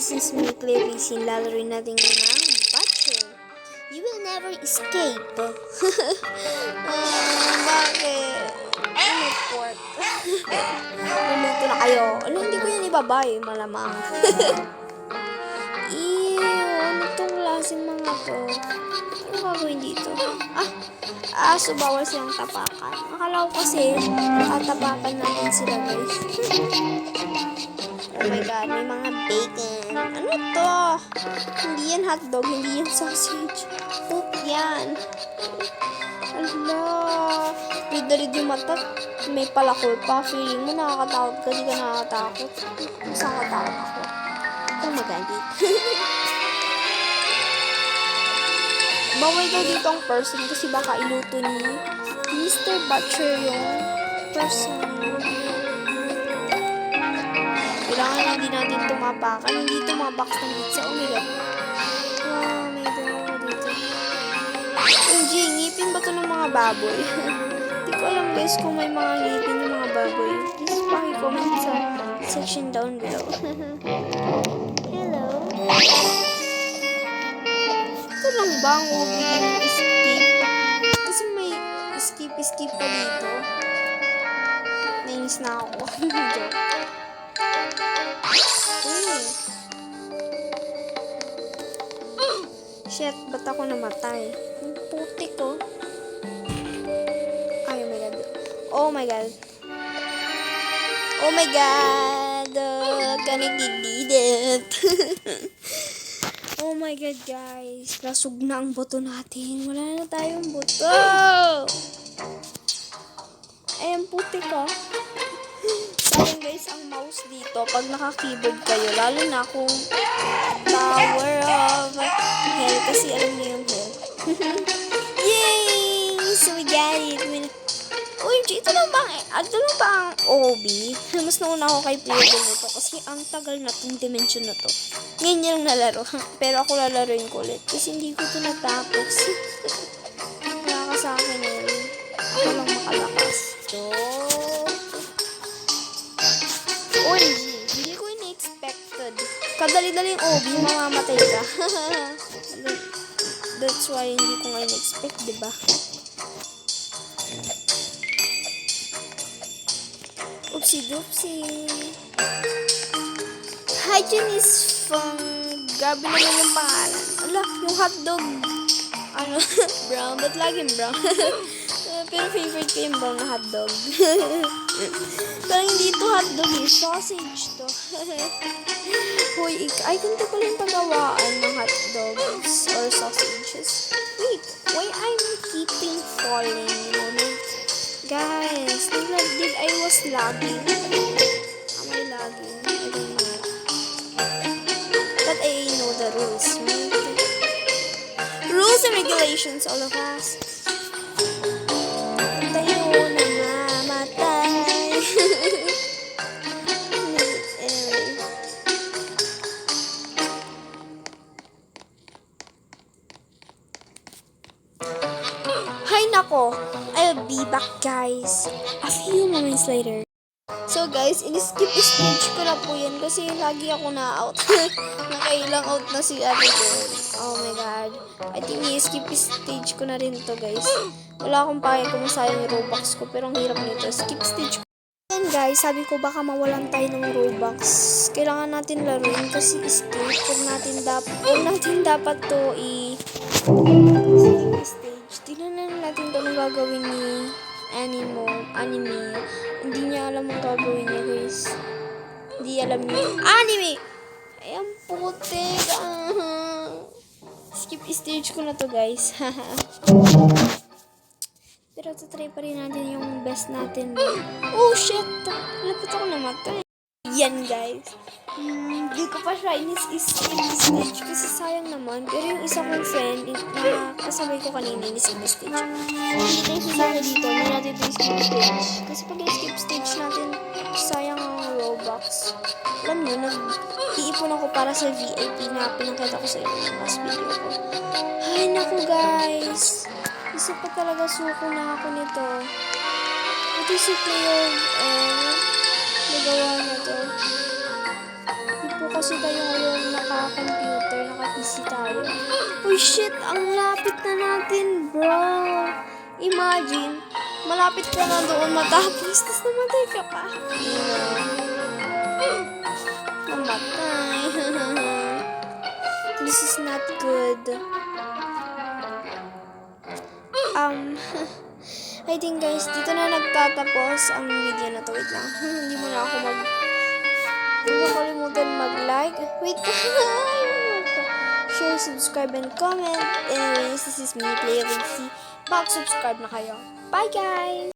Since may clear reason, lalaroin natin yun ng Butcher. You will never escape. Bakit? Ano pork? Luluto na kayo. Alam, hindi ko yan ibabay. Malamang. Ew, ano tong klaseng mga to? Ano gagawin dito? So bawal silang tapakan. Akala ko kasi, tatapakan natin sila, guys. Oh my god, may mga bacon. Ano to? Hindi yan hotdog, hindi yan sausage. Poop yan. Ala. Rid na rid yung mata. May palakol pa. Feeling mo nakakatakot ka. Di ka nakakatakot. Saan katakot ako? Kung magalit. Bawal daw dito ang person kasi baka iluto ni Mr. Butcher yung person. Kailangan hindi natin tumapakan. Hindi tumabox ng pizza. Oh my god. Wow, may dalawa dito. OMG, ngipin ba ito ng mga baboy? Hindi ko alam guys kung may mga ngipin yung mga baboy. Please paki-comment sa section down below. Hello. Ito lang ba ang ubigin ng escape? Kasi may escape pa dito. Nainis na ako. Joke. Shit, ba't ako namatay? Ang putik ko. Ay, oh my god. Oh my god. Oh my god. Kanigididit. Oh my god, guys. Lasog na ang boto natin. Wala na tayong boto. Ay, ang putik ko. Sayang guys, ang mouse dito, pag naka-keyboard kayo, lalo na kung Tower of Hell, kasi alam niyo yung hell. Yay! So we got it. OMG, ito lang ba ang OB? Mas nauna ako kay Player nito kasi ang tagal na itong dimension na to. Ngayon yung nalaro. Pero ako lalaroin ko ulit kasi hindi ko ito natapos. Wala ka sa akin yun. Ako lang makalakas. OMG, hindi ko in-expected. Kadali-daling OB, mamamatay ka. That's why hindi ko nga in-expect, diba? Oopsie-doopsie. Hygiene is fun. Grabe naman yung pangalan. Ala, yung hotdog. Ano, brown. Ba't laging brown? Pero favorite ko yung brown na hotdog. Parang hindi ito hotdog eh. Sausage to. Hoy, ay ganito pala yung pagawaan ng hotdogs or sausages. Wait, why I'm keeping falling, you know? Guys, did I was lagging? Am I lagging? I don't know. But I know the rules, right? Rules and regulations, all of us. Tayo na mamatay. Anyway. Hay nako. I'll be back, guys. A few moments later. So, guys, in-skip stage ko na po yan kasi lagi ako na-out. Nakailang out na si ate girl. Oh my god. I think i-skip stage ko na rin to, guys. Wala akong pake kung masayang yung Robux ko, pero ang hirap nito. Skip stage ko. Yan, guys, sabi ko baka mawalan tayo ng Robux. Kailangan natin laruin kasi escape. Huwag natin dapat to skip stage. Tingnan natin kung anong gagawin ni anime. Hindi niya alam ang gagawin niya, guys. Hindi alam niya. Anime! Ay, ang putik. Skip stage ko na to, guys. Pero try pa rin natin yung best natin. Oh, shit! Lapit ako namatay. Yan, guys. Hindi ko pa siya in-skip stage kasi sayang naman. Pero yung isa kong friend na kasabay ko kanina in-skip stage. Hindi tayo sasama dito. Hindi natin ito skip stage. Kasi pag skip stage natin, sayang ang Robux. Alam nyo, nag-iipon ako para sa VIP na pinakita ko sa inyo yung last video ko. Ay, naku guys. Isa pa talaga suko na ako nito. Ito si Player nagawa na to. po kasi tayo ngayon naka-computer, naka-PC tayo. Uy, shit! Ang lapit na natin, bro! Imagine, malapit ka na doon matapos, tapos namatay ka pa. Namatay. This is not good. I think guys, dito na nagtatapos ang video na to. Wait lang. Hindi mo na ako Huwag mo kalimutan mag-like. Wait ka. Share, subscribe, and comment. Anyways, this is me, Player C. Mag-subscribe na kayo. Bye guys!